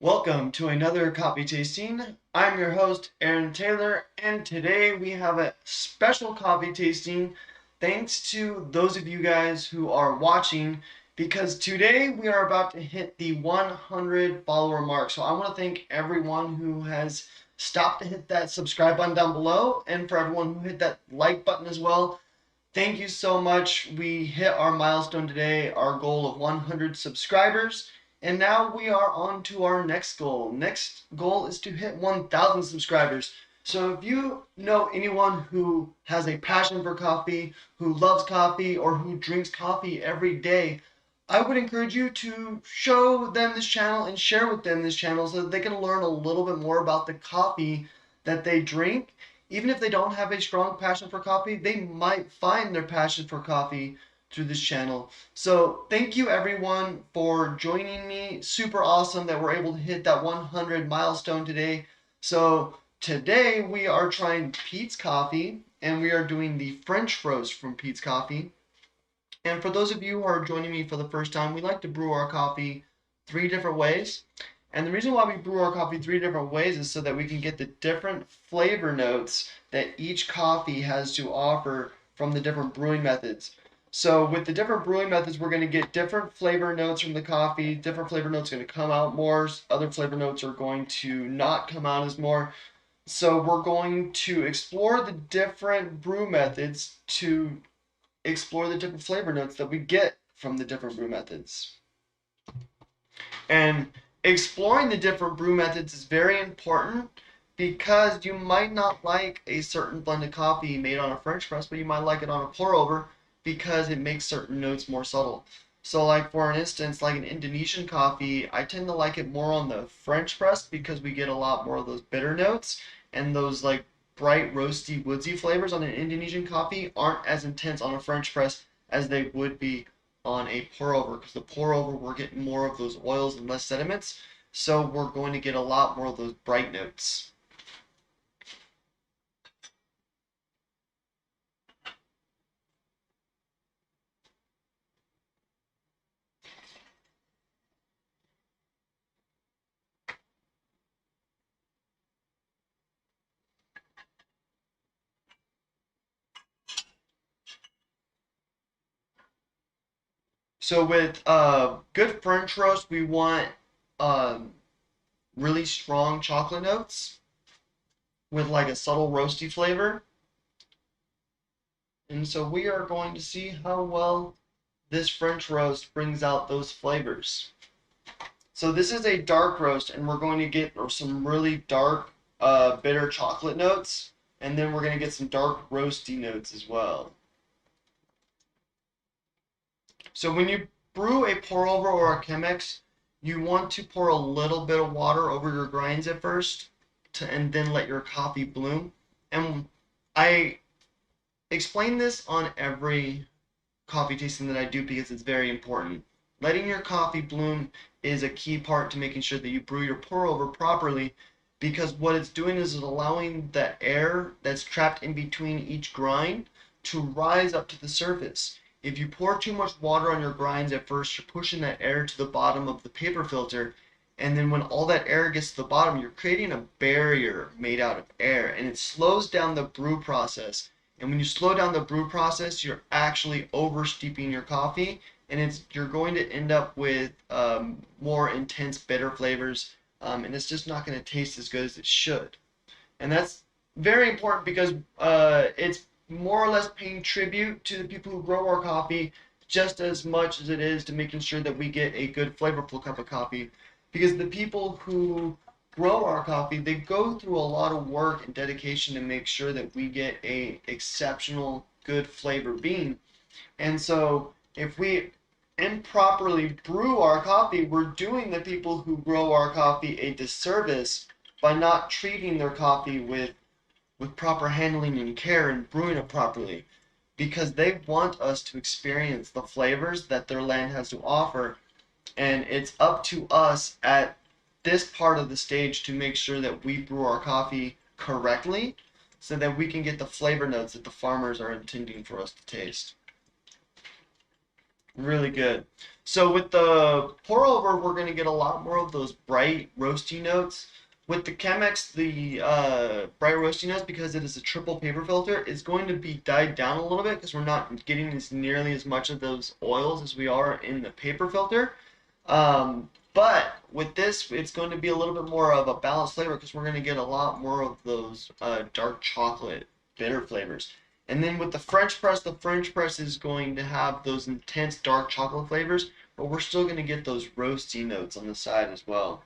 Welcome to another coffee tasting. I'm your host, Aaron Taylor, and today we have a special coffee tasting thanks to those of you guys who are watching because today we are about to hit the 100 follower mark. So I want to thank everyone who has stopped to hit that subscribe button down below and for everyone who hit that like button as well. Thank you so much. We hit our milestone today, our goal of 100 subscribers. And now we are on to our next goal. Next goal is to hit 1,000 subscribers. So if you know anyone who has a passion for coffee, who loves coffee, or who drinks coffee every day, I would encourage you to show them this channel and share with them this channel so that they can learn a little bit more about the coffee that they drink. Even if they don't have a strong passion for coffee, they might find their passion for coffee through this channel. So thank you everyone for joining me. Super awesome that we're able to hit that 100 milestone today. So today we are trying Peet's Coffee and we are doing the French roast from Peet's Coffee. And for those of you who are joining me for the first time, we like to brew our coffee 3 different ways. And the reason why we brew our coffee 3 different ways is so that we can get the different flavor notes that each coffee has to offer from the different brewing methods. So with the different brewing methods, we're going to get different flavor notes from the coffee. Different flavor notes are going to come out more. Other flavor notes are going to not come out as more. So we're going to explore the different brew methods to explore the different flavor notes that we get from the different brew methods. And exploring the different brew methods is very important because you might not like a certain blend of coffee made on a French press, but you might like it on a pour over because it makes certain notes more subtle. So like for an instance, like an Indonesian coffee, I tend to like it more on the French press because we get a lot more of those bitter notes, and those like bright roasty woodsy flavors on an Indonesian coffee aren't as intense on a French press as they would be on a pour over, because the pour over we're getting more of those oils and less sediments, so we're going to get a lot more of those bright notes. So with good French roast, we want um, really strong chocolate notes with like a subtle roasty flavor. And so we are going to see how well this French roast brings out those flavors. So this is a dark roast, and we're going to get some really dark, bitter chocolate notes, and then we're going to get some dark roasty notes as well. So when you brew a pour over or a Chemex, you want to pour a little bit of water over your grinds at first, and then let your coffee bloom. And I explain this on every coffee tasting that I do because it's very important. Letting your coffee bloom is a key part to making sure that you brew your pour over properly, because what it's doing is it's allowing the air that's trapped in between each grind to rise up to the surface. If you pour too much water on your grinds at first, you're pushing that air to the bottom of the paper filter, and then when all that air gets to the bottom, you're creating a barrier made out of air, and it slows down the brew process. And when you slow down the brew process, you're actually over steeping your coffee, and you're going to end up with more intense bitter flavors, and it's just not going to taste as good as it should. And that's very important because it's more or less paying tribute to the people who grow our coffee just as much as it is to making sure that we get a good flavorful cup of coffee. Because the people who grow our coffee, they go through a lot of work and dedication to make sure that we get a exceptional good flavor bean. And so if we improperly brew our coffee, we're doing the people who grow our coffee a disservice by not treating their coffee with proper handling and care and brewing it properly, because they want us to experience the flavors that their land has to offer. And it's up to us at this part of the stage to make sure that we brew our coffee correctly so that we can get the flavor notes that the farmers are intending for us to taste. Really good. So with the pour over, we're gonna get a lot more of those bright roasty notes. With the Chemex, the bright roasty notes, because it is a triple paper filter, is going to be died down a little bit because we're not getting as nearly as much of those oils as we are in the paper filter. But with this, it's going to be a little bit more of a balanced flavor because we're going to get a lot more of those dark chocolate bitter flavors. And then with the French press is going to have those intense dark chocolate flavors, but we're still going to get those roasty notes on the side as well.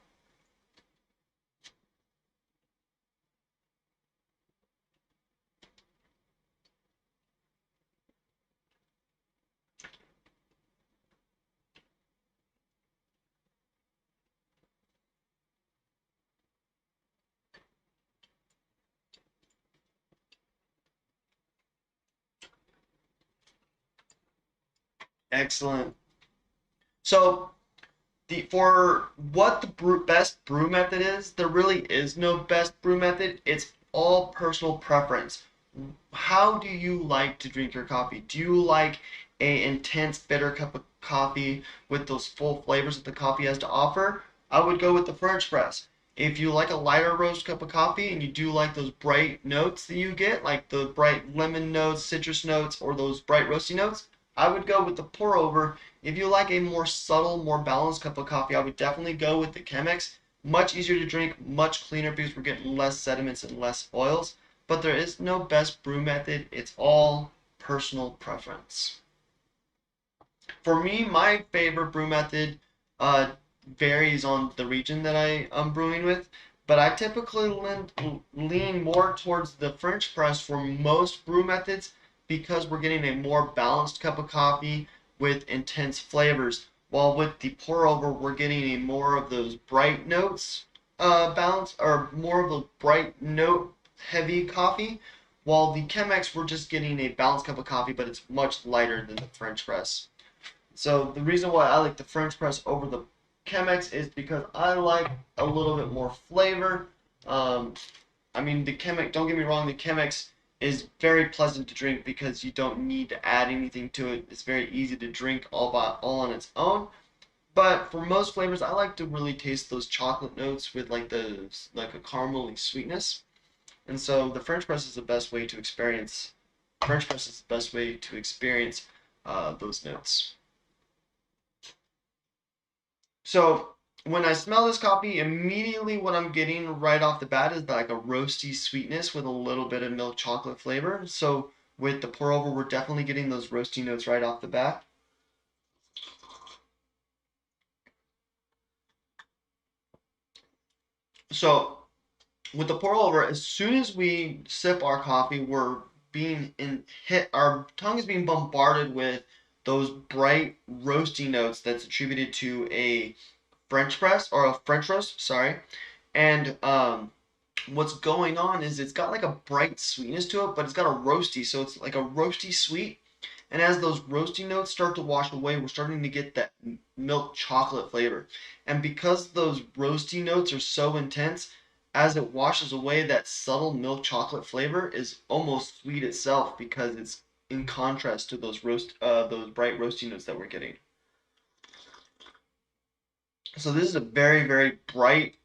Excellent. So for what the best brew method is, there really is no best brew method. It's all personal preference. How do you like to drink your coffee? Do you like a intense bitter cup of coffee with those full flavors that the coffee has to offer? I would go with the French press. If you like a lighter roast cup of coffee and you do like those bright notes that you get, like the bright lemon notes, citrus notes, or those bright roasty notes, I would go with the pour over. If you like a more subtle, more balanced cup of coffee, I would definitely go with the Chemex. Much easier to drink, much cleaner because we're getting less sediments and less oils. But there is no best brew method. It's all personal preference. For me, my favorite brew method uh, varies on the region that I am brewing with, but I typically lean more towards the French press for most brew methods because we're getting a more balanced cup of coffee with intense flavors. While with the pour over, we're getting a more of those bright notes balance, or more of a bright note heavy coffee. While the Chemex, we're just getting a balanced cup of coffee, but it's much lighter than the French press. So the reason why I like the French press over the Chemex is because I like a little bit more flavor. Um, I mean, the Chemex, don't get me wrong, the Chemex is very pleasant to drink because you don't need to add anything to it. It's very easy to drink all on its own. But for most flavors, I like to really taste those chocolate notes with like a caramely sweetness. And so the French press is the best way to experience. French press is the best way to experience those notes. So when I smell this coffee, immediately what I'm getting right off the bat is like a roasty sweetness with a little bit of milk chocolate flavor. So with the pour over, we're definitely getting those roasty notes right off the bat. So with the pour over, as soon as we sip our coffee, we're being hit. Our tongue is being bombarded with those bright roasty notes that's attributed to a French press or a French roast. Sorry, and what's going on is it's got like a bright sweetness to it, but it's got a roasty, so it's like a roasty sweet. And as those roasty notes start to wash away, we're starting to get that milk chocolate flavor. And because those roasty notes are so intense, as it washes away, that subtle milk chocolate flavor is almost sweet itself because it's in contrast to those bright roasty notes that we're getting. So this is a very bright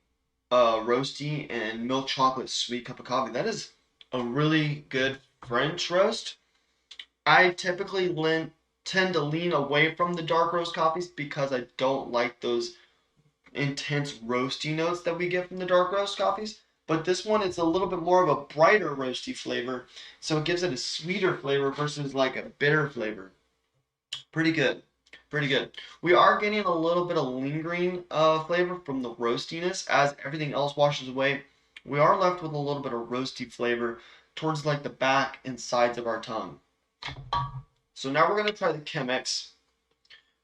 roasty and milk chocolate sweet cup of coffee. That is a really good French roast. I typically tend to lean away from the dark roast coffees because I don't like those intense roasty notes that we get from the dark roast coffees. But this one, it's a little bit more of a brighter roasty flavor, so it gives it a sweeter flavor versus like a bitter flavor. Pretty good. Pretty good. We are getting a little bit of lingering flavor from the roastiness as everything else washes away. We are left with a little bit of roasty flavor towards like the back and sides of our tongue. So now we're going to try the Chemex.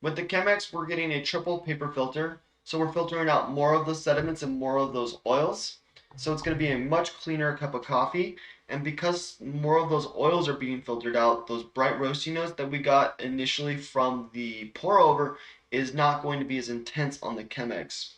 With the Chemex, we're getting a triple paper filter. So we're filtering out more of those sediments and more of those oils. So it's going to be a much cleaner cup of coffee. And because more of those oils are being filtered out, those bright roasty notes that we got initially from the pour over is not going to be as intense on the Chemex.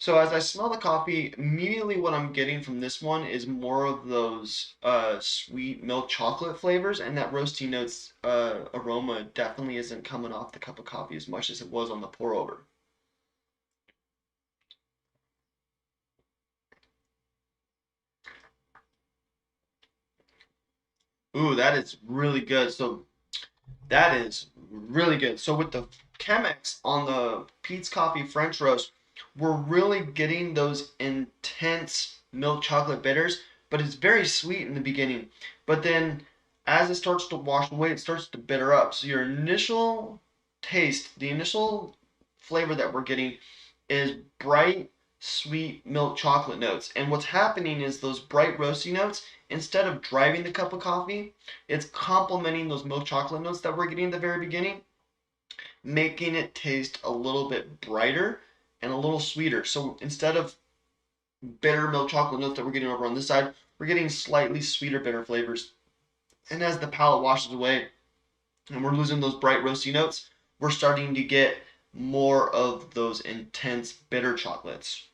So as I smell the coffee, immediately what I'm getting from this one is more of those sweet milk chocolate flavors, and that roasty notes aroma definitely isn't coming off the cup of coffee as much as it was on the pour over. Ooh, that is really good. So that is really good. So with the Chemex on the Pete's Coffee French roast, we're really getting those intense milk chocolate bitters, but it's very sweet in the beginning. But then as it starts to wash away, it starts to bitter up. So your initial taste, the initial flavor that we're getting is bright, sweet milk chocolate notes. And what's happening is those bright roasty notes, instead of driving the cup of coffee, it's complementing those milk chocolate notes that we're getting at the very beginning, making it taste a little bit brighter and a little sweeter. So instead of bitter milk chocolate notes that we're getting over on this side, we're getting slightly sweeter bitter flavors. And as the palate washes away and we're losing those bright roasty notes, we're starting to get more of those intense bitter chocolates.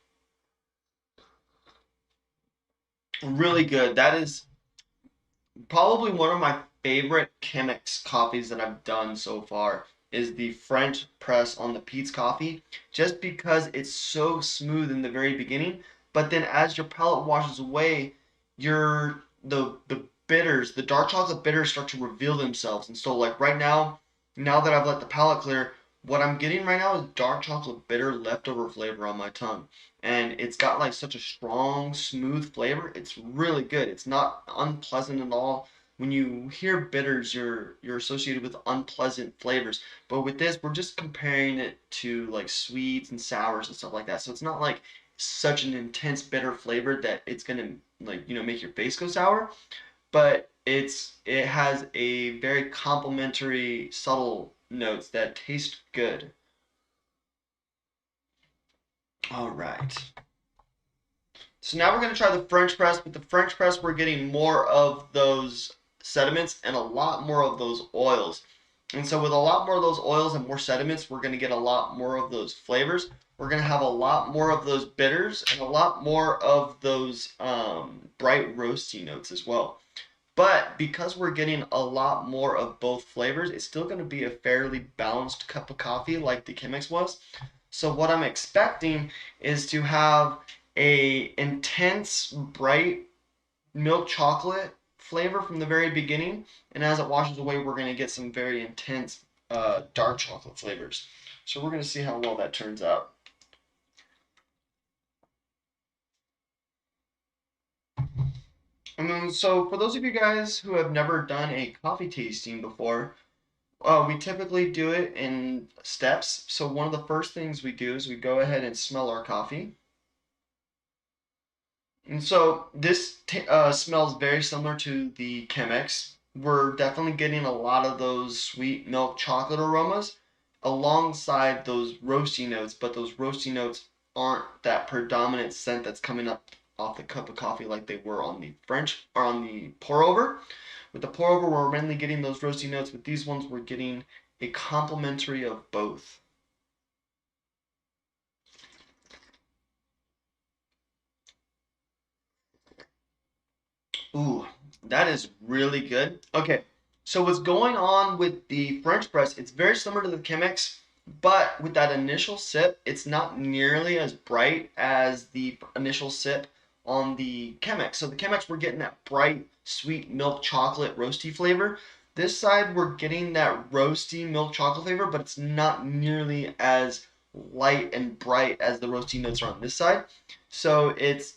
Really good. That is probably one of my favorite Chemex coffees that I've done so far is the French press on the Pete's coffee, just because it's so smooth in the very beginning, but then as your palate washes away, the bitters, the dark chocolate bitters start to reveal themselves. And so like right now that I've let the palate clear, what I'm getting right now is dark chocolate bitter leftover flavor on my tongue. And it's got like such a strong, smooth flavor. It's really good. It's not unpleasant at all. When you hear bitters, you're associated with unpleasant flavors. But with this, we're just comparing it to like sweets and sours and stuff like that. So it's not like such an intense bitter flavor that it's gonna like make your face go sour. But it has a very complementary, subtle notes that taste good. All right. So now we're going to try the French press. With the French press, we're getting more of those sediments and a lot more of those oils. And so with a lot more of those oils and more sediments, we're going to get a lot more of those flavors. We're going to have a lot more of those bitters and a lot more of those bright roasty notes as well. But because we're getting a lot more of both flavors, it's still going to be a fairly balanced cup of coffee like the Chemex was. So what I'm expecting is to have a intense, bright milk chocolate flavor from the very beginning, and as it washes away, we're going to get some very intense dark chocolate flavors. So we're going to see how well that turns out. And then, so for those of you guys who have never done a coffee tasting before, we typically do it in steps. So one of the first things we do is we go ahead and smell our coffee. And so this smells very similar to the Chemex. We're definitely getting a lot of those sweet milk chocolate aromas alongside those roasty notes, but those roasty notes aren't that predominant scent that's coming up off the cup of coffee like they were on the French or on the pour over. With the pour over, we're mainly getting those roasty notes. With these ones, we're getting a complementary of both. Ooh, that is really good. Okay, so what's going on with the French press, it's very similar to the Chemex, but with that initial sip, it's not nearly as bright as the initial sip on the Chemex. So the Chemex, we're getting that bright, sweet milk chocolate roasty flavor. This side, we're getting that roasty milk chocolate flavor, but it's not nearly as light and bright as the roasty notes are on this side. So it's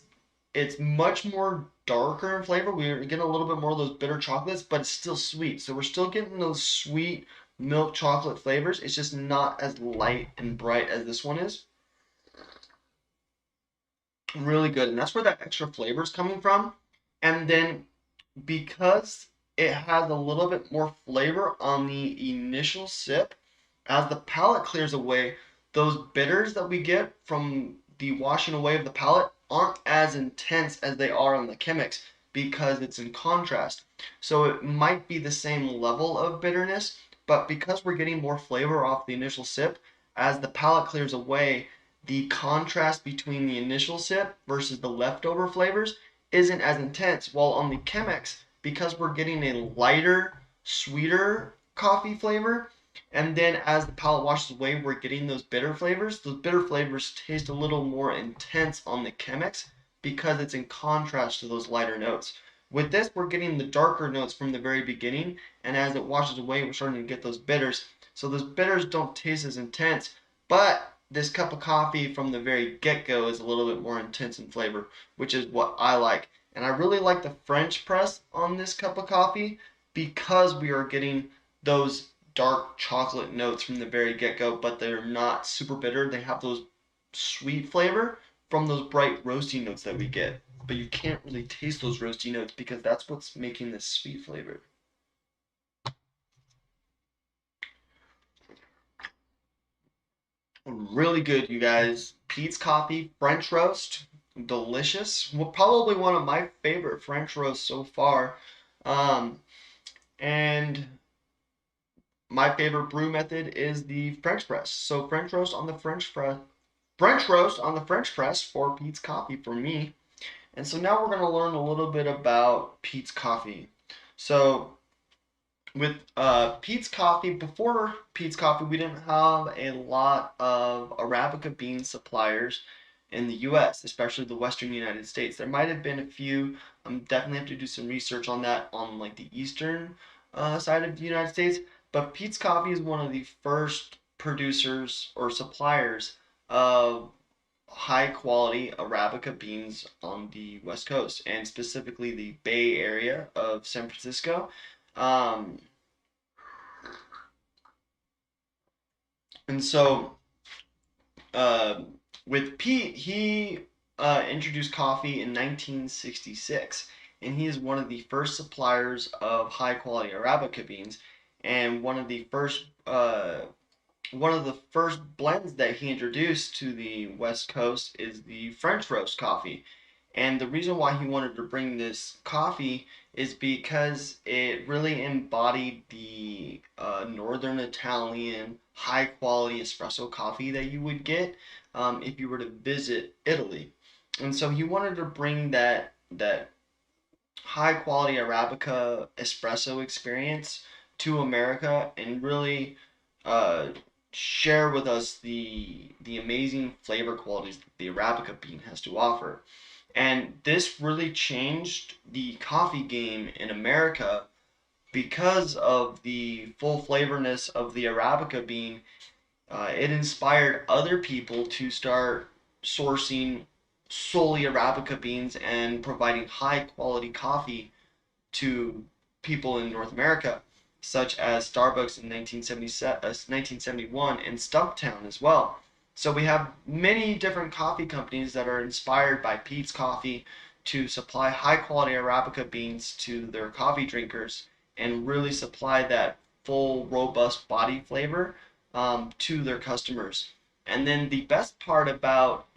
much more darker in flavor. We're getting a little bit more of those bitter chocolates, but it's still sweet. So we're still getting those sweet milk chocolate flavors. It's just not as light and bright as this one is. Really good. And that's where that extra flavor is coming from. And then because it has a little bit more flavor on the initial sip, as the palate clears away, those bitters that we get from the washing away of the palate aren't as intense as they are on the Chemex because it's in contrast. So it might be the same level of bitterness, but because we're getting more flavor off the initial sip, as the palate clears away, the contrast between the initial sip versus the leftover flavors isn't as intense. While on the Chemex, because we're getting a lighter, sweeter coffee flavor, and then as the palate washes away, we're getting those bitter flavors. Those bitter flavors taste a little more intense on the Chemex because it's in contrast to those lighter notes. With this, we're getting the darker notes from the very beginning, and as it washes away, we're starting to get those bitters. So those bitters don't taste as intense, but this cup of coffee from the very get-go is a little bit more intense in flavor, which is what I like. And I really like the French press on this cup of coffee because we are getting those dark chocolate notes from the very get-go, but they're not super bitter. They have those sweet flavor from those bright roasty notes that we get. But you can't really taste those roasty notes because that's what's making this sweet flavor. Really good, you guys. Pete's Coffee French roast, delicious. Well, probably one of my favorite French roasts so far. Um, and my favorite brew method is the French press. So French roast on the French press, French roast on the French press for Pete's Coffee for me. And so now we're going to learn a little bit about Pete's Coffee. So with Pete's Coffee, before Pete's Coffee, we didn't have a lot of Arabica bean suppliers in the U.S., especially the Western United States. There might have been a few. Definitely have to do some research on that on like the eastern side of the United States. But Pete's Coffee is one of the first producers or suppliers of high quality Arabica beans on the West Coast, and specifically the Bay Area of San Francisco. Um, and so uh, with Pete, he introduced coffee in 1966, and he is one of the first suppliers of high quality Arabica beans, and one of the first blends that he introduced to the West Coast is the French roast coffee. And the reason why he wanted to bring this coffee is because it really embodied the Northern Italian high quality espresso coffee that you would get if you were to visit Italy. And so he wanted to bring that high quality Arabica espresso experience to America and really uh, share with us the amazing flavor qualities that the Arabica bean has to offer. And this really changed the coffee game in America because of the full flavorness of the Arabica bean. It inspired other people to start sourcing solely Arabica beans and providing high quality coffee to people in North America, such as Starbucks in 1971 and Stumptown as well. So we have many different coffee companies that are inspired by Pete's Coffee to supply high quality Arabica beans to their coffee drinkers and really supply that full, robust body flavor to their customers. And then the best part about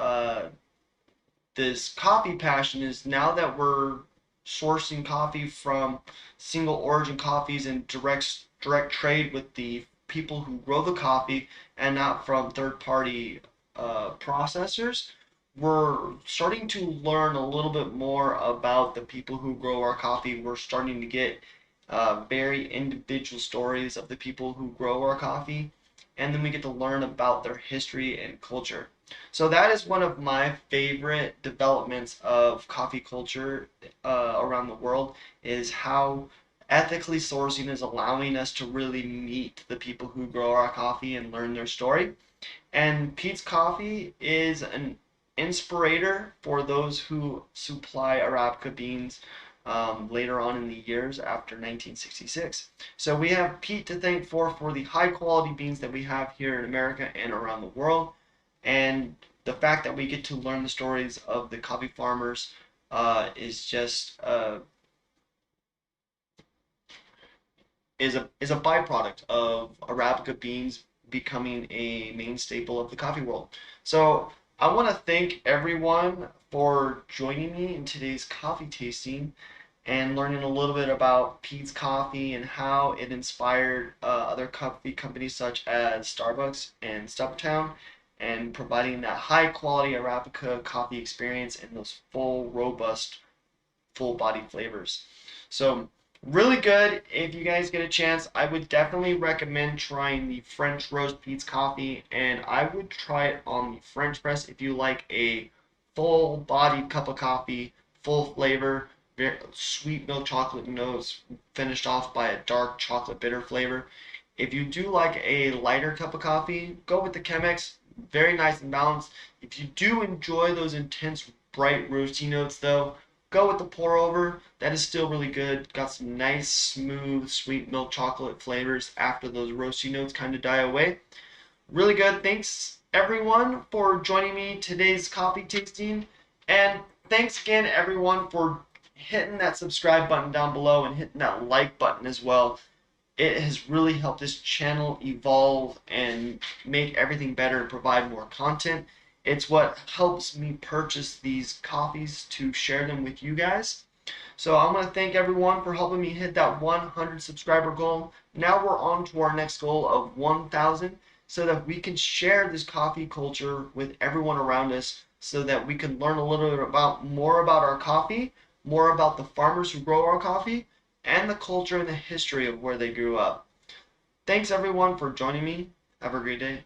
this coffee passion is now that we're sourcing coffee from single origin coffees and direct trade with the people who grow the coffee and not from third party processors, we're starting to learn a little bit more about the people who grow our coffee. We're starting to get very individual stories of the people who grow our coffee, and then we get to learn about their history and culture. So that is one of my favorite developments of coffee culture around the world is how ethically sourcing is allowing us to really meet the people who grow our coffee and learn their story. And Pete's Coffee is an inspirator for those who supply Arabica beans later on in the years after 1966. So we have Pete to thank for the high quality beans that we have here in America and around the world, and the fact that we get to learn the stories of the coffee farmers is just is a byproduct of Arabica beans becoming a main staple of the coffee world. So I want to thank everyone for joining me in today's coffee tasting and learning a little bit about Pete's Coffee and how it inspired other coffee companies such as Starbucks and Stumptown. and providing that high quality Arabica coffee experience and those full, robust, full body flavors. So really good. If you guys get a chance, I would definitely recommend trying the French roast peats coffee, and I would try it on the French press if you like a full bodied cup of coffee, full flavor, very sweet milk chocolate notes finished off by a dark chocolate bitter flavor. If you do like a lighter cup of coffee, go with the Chemex. Very nice and balanced. If you do enjoy those intense, bright, roasty notes, though, go with the pour over. That is still really good. Got some nice, smooth, sweet milk chocolate flavors after those roasty notes kind of die away. Really good. Thanks everyone for joining me today's coffee tasting. And thanks again everyone for hitting that subscribe button down below and hitting that like button as well. It has really helped this channel evolve and make everything better and provide more content. It's what helps me purchase these coffees to share them with you guys. So I'm going to thank everyone for helping me hit that 100 subscriber goal. Now we're on to our next goal of 1,000 so that we can share this coffee culture with everyone around us so that we can learn a little bit more about our coffee, more about the farmers who grow our coffee, and the culture and the history of where they grew up. Thanks everyone for joining me. Have a great day.